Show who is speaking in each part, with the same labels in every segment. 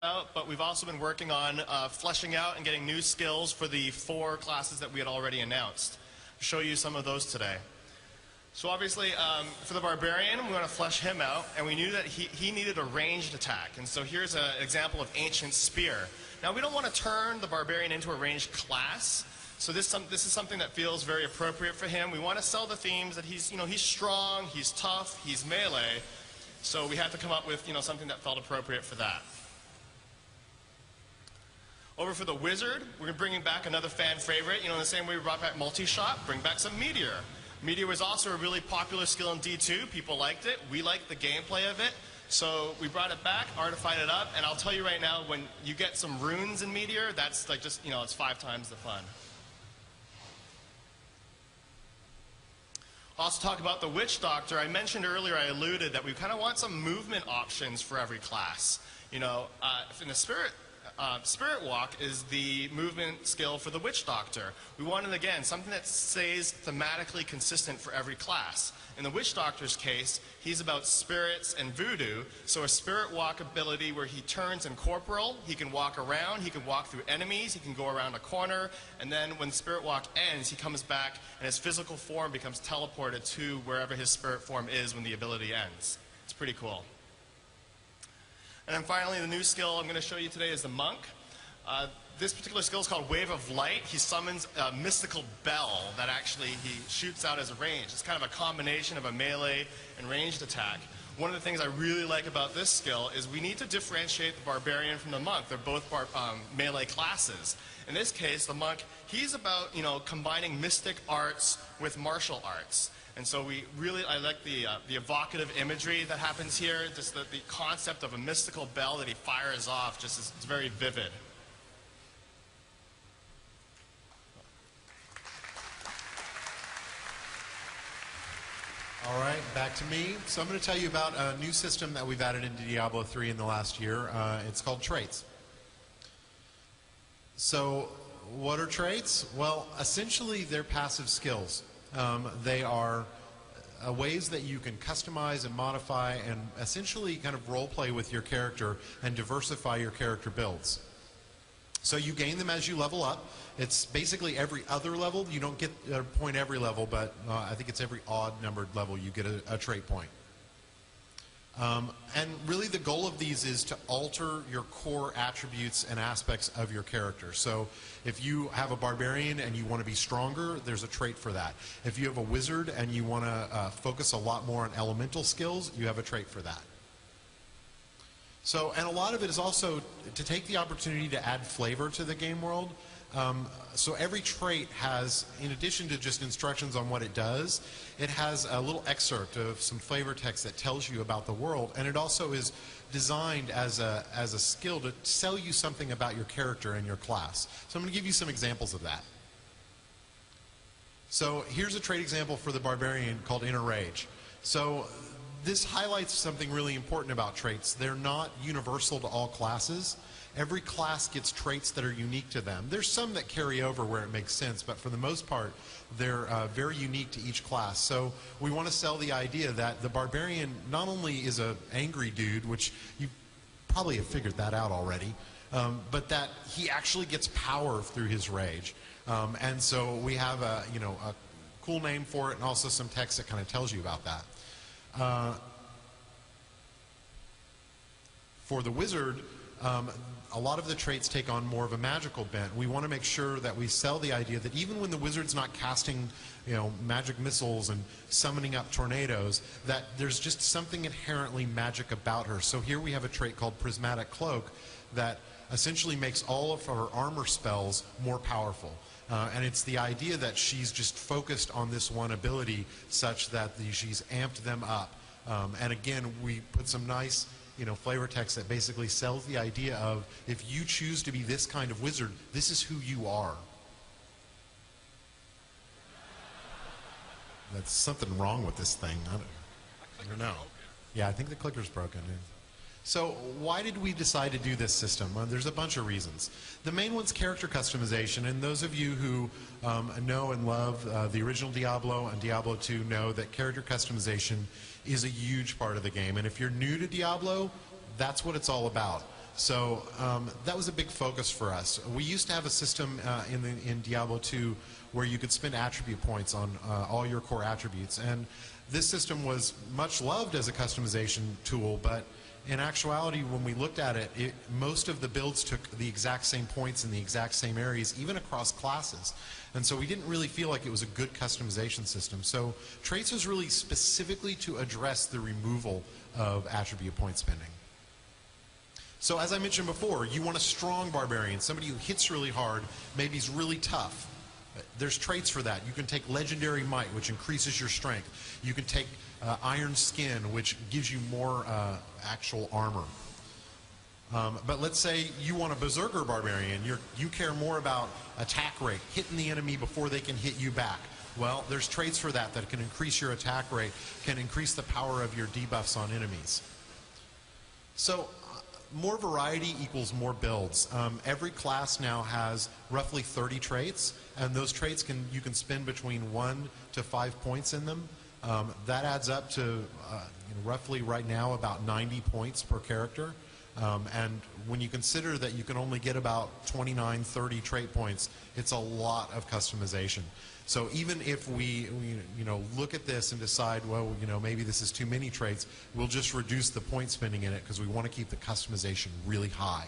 Speaker 1: out, but we've also been working on fleshing out and getting new skills for the 4 classes that we had already announced. I'll show you some of those today. So obviously, for the Barbarian, we want to flesh him out, and we knew that he needed a ranged attack. And so here's an example of Ancient Spear. Now, we don't want to turn the Barbarian into a ranged class, so this is something that feels very appropriate for him. We want to sell the themes that he's strong, he's tough, he's melee, so we had to come up with something that felt appropriate for that. Over for the Wizard, we're bringing back another fan favorite. In the same way we brought back Multi-Shot, bring back some Meteor. Meteor was also a really popular skill in D2. People liked it. We liked the gameplay of it. So we brought it back, artified it up, and I'll tell you right now, when you get some runes in Meteor, that's like just, it's 5 times the fun. Also talk about the Witch Doctor. I mentioned earlier, I alluded that we kind of want some movement options for every class. In the Spirit Walk is the movement skill for the Witch Doctor. We wanted, again, something that stays thematically consistent for every class. In the Witch Doctor's case, he's about spirits and voodoo, so a Spirit Walk ability where he turns incorporeal, he can walk around, he can walk through enemies, he can go around a corner, and then when the Spirit Walk ends, he comes back and his physical form becomes teleported to wherever his spirit form is when the ability ends. It's pretty cool. And then finally, the new skill I'm going to show you today is the Monk. This particular skill is called Wave of Light. He summons a mystical bell that actually he shoots out as a range. It's kind of a combination of a melee and ranged attack. One of the things I really like about this skill is we need to differentiate the Barbarian from the Monk. They're both melee classes. In this case, the Monk, he's about combining mystic arts with martial arts. And so I like the evocative imagery that happens here, just the concept of a mystical bell that he fires off, it's very vivid.
Speaker 2: All right, back to me. So I'm going to tell you about a new system that we've added into Diablo 3 in the last year. It's called traits. So what are traits? Well, essentially they're passive skills. They are ways that you can customize and modify and essentially kind of role play with your character and diversify your character builds. So you gain them as you level up. It's basically every other level. You don't get a point every level, but I think it's every odd numbered level you get a trait point. And really the goal of these is to alter your core attributes and aspects of your character. So if you have a Barbarian and you want to be stronger, there's a trait for that. If you have a Wizard and you want to focus a lot more on elemental skills, you have a trait for that. So, and a lot of it is also to take the opportunity to add flavor to the game world. So every trait has, in addition to just instructions on what it does, it has a little excerpt of some flavor text that tells you about the world, and it also is designed as a skill to sell you something about your character and your class. So I'm going to give you some examples of that. So here's a trait example for the Barbarian called Inner Rage. So this highlights something really important about traits. They're not universal to all classes. Every class gets traits that are unique to them. There's some that carry over where it makes sense, but for the most part, they're very unique to each class. So we want to sell the idea that the Barbarian not only is an angry dude, which you probably have figured that out already, but that he actually gets power through his rage. And so we have a cool name for it and also some text that kind of tells you about that. For the Wizard, a lot of the traits take on more of a magical bent. We want to make sure that we sell the idea that even when the Wizard's not casting, magic missiles and summoning up tornadoes, that there's just something inherently magic about her. So here we have a trait called Prismatic Cloak that essentially makes all of her armor spells more powerful. And it's the idea that she's just focused on this one ability such that she's amped them up. And again, we put some nice flavor text that basically sells the idea of if you choose to be this kind of wizard, this is who you are. That's something wrong with this thing. I don't know. Yeah, I think the clicker's broken. So why did we decide to do this system? There's a bunch of reasons. The main one's character customization, and those of you who know and love the original Diablo and Diablo 2 know that character customization is a huge part of the game. And if you're new to Diablo, that's what it's all about. So that was a big focus for us. We used to have a system in Diablo 2 where you could spend attribute points on all your core attributes. And this system was much loved as a customization tool, but in actuality, when we looked at it, most of the builds took the exact same points in the exact same areas, even across classes. And so we didn't really feel like it was a good customization system. So Traits was really specifically to address the removal of attribute point spending. So as I mentioned before, you want a strong barbarian, somebody who hits really hard, maybe is really tough. There's traits for that. You can take Legendary Might, which increases your strength. You can take Iron Skin, which gives you more actual armor. But let's say you want a Berserker Barbarian. You care more about attack rate, hitting the enemy before they can hit you back. Well, there's traits for that that can increase your attack rate, can increase the power of your debuffs on enemies. So more variety equals more builds. Every class now has roughly 30 traits, and those traits you can spend between 1 to 5 points in them. That adds up to roughly right now about 90 points per character. And when you consider that you can only get about 29, 30 trait points, it's a lot of customization. So even if we look at this and decide, well, maybe this is too many traits, we'll just reduce the point spending in it because we want to keep the customization really high.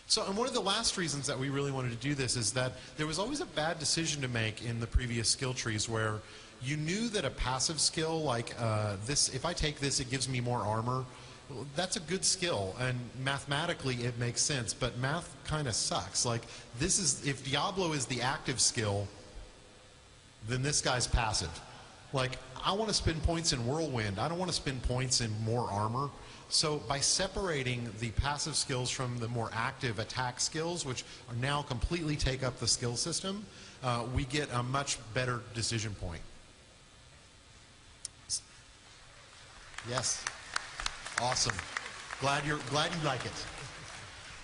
Speaker 2: So, and one of the last reasons that we really wanted to do this is that there was always a bad decision to make in the previous skill trees where you knew that a passive skill like this, if I take this, it gives me more armor. Well, that's a good skill, and mathematically it makes sense, but math kind of sucks. Like, if Diablo is the active skill, then this guy's passive. Like, I want to spend points in Whirlwind. I don't want to spend points in more armor. So by separating the passive skills from the more active attack skills, which are now completely take up the skill system, we get a much better decision point. Yes. Awesome. Glad you like it.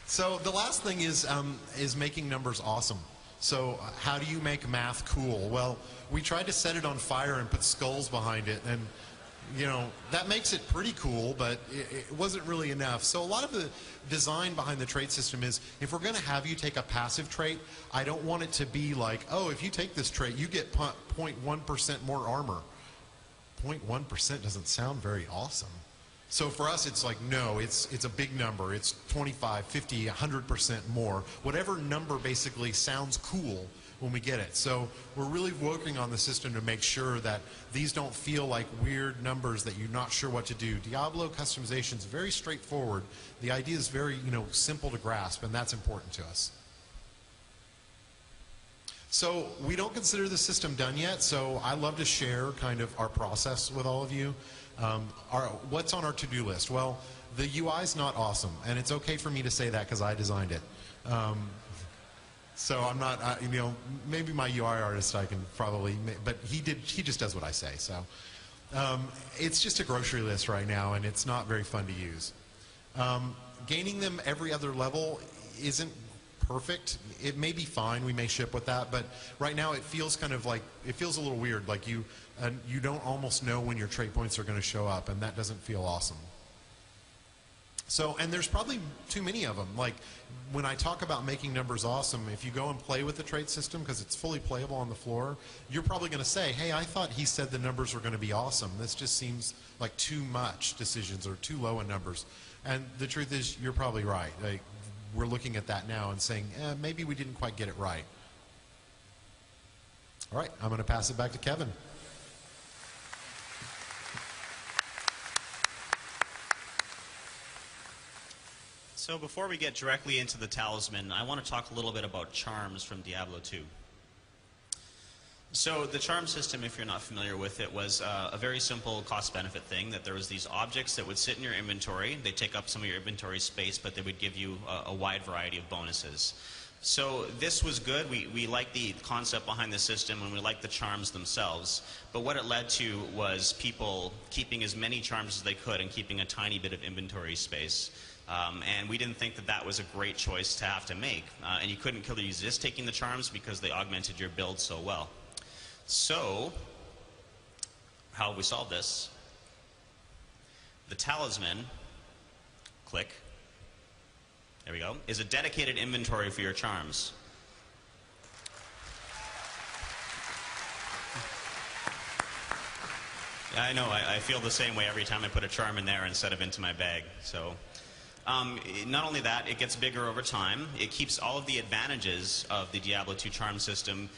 Speaker 2: So the last thing is making numbers awesome. So how do you make math cool? Well, we tried to set it on fire and put skulls behind it, and that makes it pretty cool, but it wasn't really enough. So a lot of the design behind the trait system is, if we're going to have you take a passive trait, I don't want it to be like, oh, if you take this trait, you get 0.1% more armor. 0.1% doesn't sound very awesome. So for us, it's like, no, it's a big number. It's 25, 50, 100% more. Whatever number basically sounds cool when we get it. So we're really working on the system to make sure that these don't feel like weird numbers that you're not sure what to do. Diablo customization is very straightforward. The idea is very, simple to grasp, and that's important to us. So we don't consider the system done yet, so I love to share kind of our process with all of you. What's on our to-do list? Well, the UI is not awesome, and it's okay for me to say that because I designed it. So I'm not, maybe my UI artist I can probably, but he just does what I say. So it's just a grocery list right now, and it's not very fun to use. Gaining them every other level isn't perfect. It may be fine. We may ship with that, but right now it feels kind of like, it feels a little weird. Like you don't almost know when your trait points are going to show up, and that doesn't feel awesome. So, and there's probably too many of them. Like, when I talk about making numbers awesome, if you go and play with the trait system, because it's fully playable on the floor, you're probably going to say, hey, I thought he said the numbers were going to be awesome. This just seems like too much decisions or too low in numbers. And the truth is, you're probably right. Like, we're looking at that now and saying, maybe we didn't quite get it right. All right, I'm going to pass it back to Kevin.
Speaker 3: So before we get directly into the talisman, I want to talk a little bit about charms from Diablo 2. So the charm system, if you're not familiar with it, was a very simple cost-benefit thing, that there was these objects that would sit in your inventory. They take up some of your inventory space, but they would give you a wide variety of bonuses. So this was good. We liked the concept behind the system, and we liked the charms themselves. But what it led to was people keeping as many charms as they could and keeping a tiny bit of inventory space. And we didn't think that that was a great choice to have to make. And you couldn't really resist taking the charms because they augmented your build so well. So, how have we solved this? The talisman, click, there we go, is a dedicated inventory for your charms. Yeah, I know. I feel the same way every time I put a charm in there instead of into my bag. So, not only that, it gets bigger over time. It keeps all of the advantages of the Diablo 2 charm system.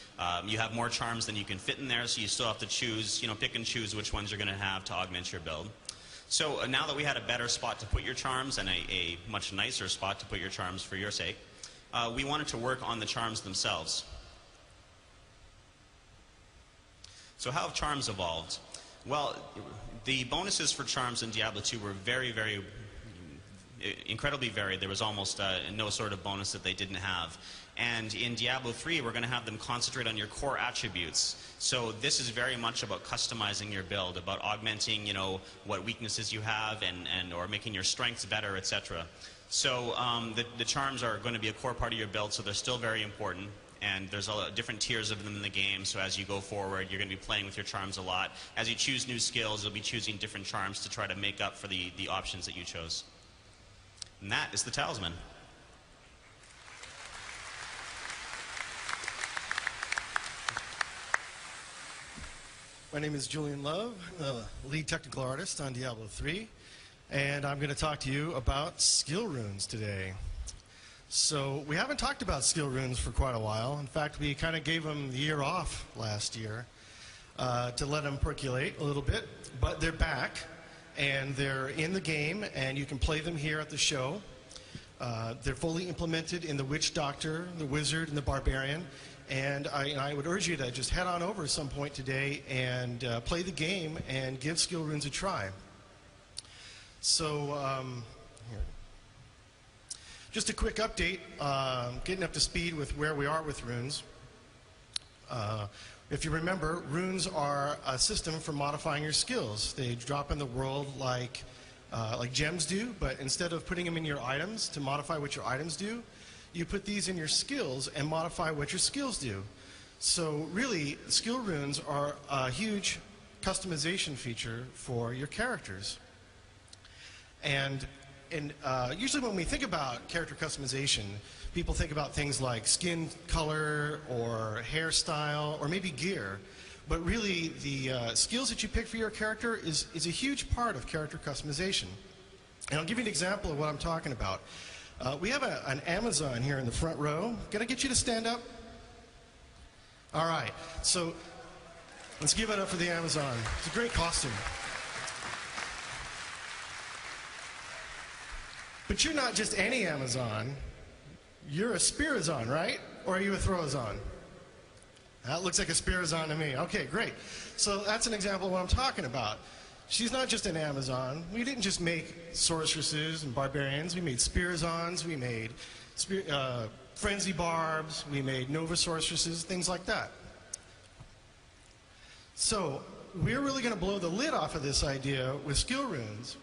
Speaker 3: You have more charms than you can fit in there, so you still have to choose, pick and choose which ones you're going to have to augment your build. So now that we had a better spot to put your charms and a much nicer spot to put your charms for your sake, we wanted to work on the charms themselves. So how have charms evolved? Well, the bonuses for charms in Diablo 2 were very, very incredibly varied. There was almost no sort of bonus that they didn't have. And in Diablo 3, we're going to have them concentrate on your core attributes. So this is very much about customizing your build, about augmenting, what weaknesses you have or making your strengths better, etc. So the charms are going to be a core part of your build, so they're still very important. And there's different tiers of them in the game, so as you go forward, you're going to be playing with your charms a lot. As you choose new skills, you'll be choosing different charms to try to make up for the options that you chose. And that is the talisman.
Speaker 4: My name is Julian Love, lead technical artist on Diablo 3, and I'm going to talk to you about skill runes today. So we haven't talked about skill runes for quite a while. In fact, we kind of gave them the year off last year to let them percolate a little bit, but they're back and they're in the game and you can play them here at the show. They're fully implemented in the Witch Doctor, the Wizard, and the Barbarian. And I would urge you to just head on over at some point today and play the game and give skill runes a try. So, here. Just a quick update, getting up to speed with where we are with runes. If you remember, runes are a system for modifying your skills. They drop in the world like gems do, but instead of putting them in your items to modify what your items do, you put these in your skills and modify what your skills do. So really, skill runes are a huge customization feature for your characters. And usually when we think about character customization, people think about things like skin color or hairstyle or maybe gear. But really, the skills that you pick for your character is a huge part of character customization. And I'll give you an example of what I'm talking about. We have an Amazon here in the front row. Can I get you to stand up? All right. So let's give it up for the Amazon. It's a great costume. But you're not just any Amazon. You're a Spirazon, right? Or are you a Throwazon? That looks like a Spirazon to me. Okay, great. So that's an example of what I'm talking about. She's not just an Amazon. We didn't just make sorceresses and barbarians. We made Spirazons. We made frenzy barbs. We made nova sorceresses, things like that. So we're really going to blow the lid off of this idea with skill runes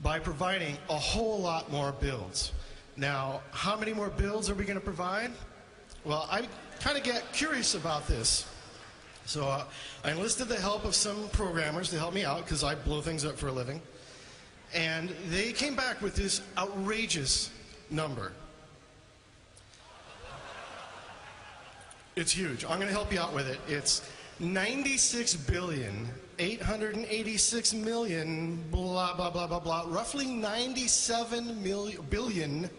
Speaker 4: by providing a whole lot more builds. Now, how many more builds are we going to provide? Well, I kind of get curious about this. So I enlisted the help of some programmers to help me out because I blow things up for a living. And they came back with this outrageous number. It's huge. I'm going to help you out with it. It's 96,886,000,000, blah, blah, blah, blah, blah, roughly 97 billion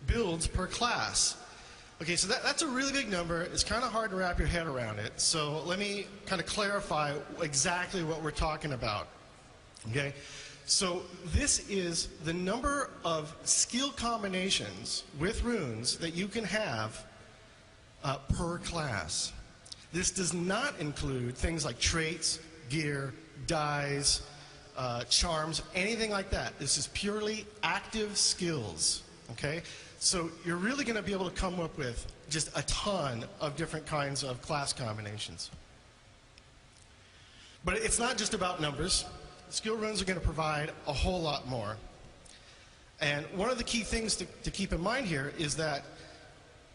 Speaker 4: builds per class. Okay, so that's a really big number. It's kind of hard to wrap your head around it. So let me kind of clarify exactly what we're talking about. Okay, so this is the number of skill combinations with runes that you can have per class. This does not include things like traits, gear, dyes, charms, anything like that. This is purely active skills, okay? So you're really going to be able to come up with just a ton of different kinds of class combinations. But it's not just about numbers. Skill runes are going to provide a whole lot more. And one of the key things to keep in mind here is that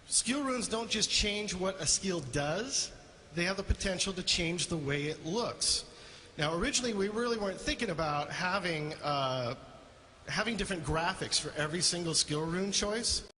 Speaker 4: skill runes don't just change what a skill does, they have the potential to change the way it looks. Now, originally, we really weren't thinking about having having different graphics for every single skill rune choice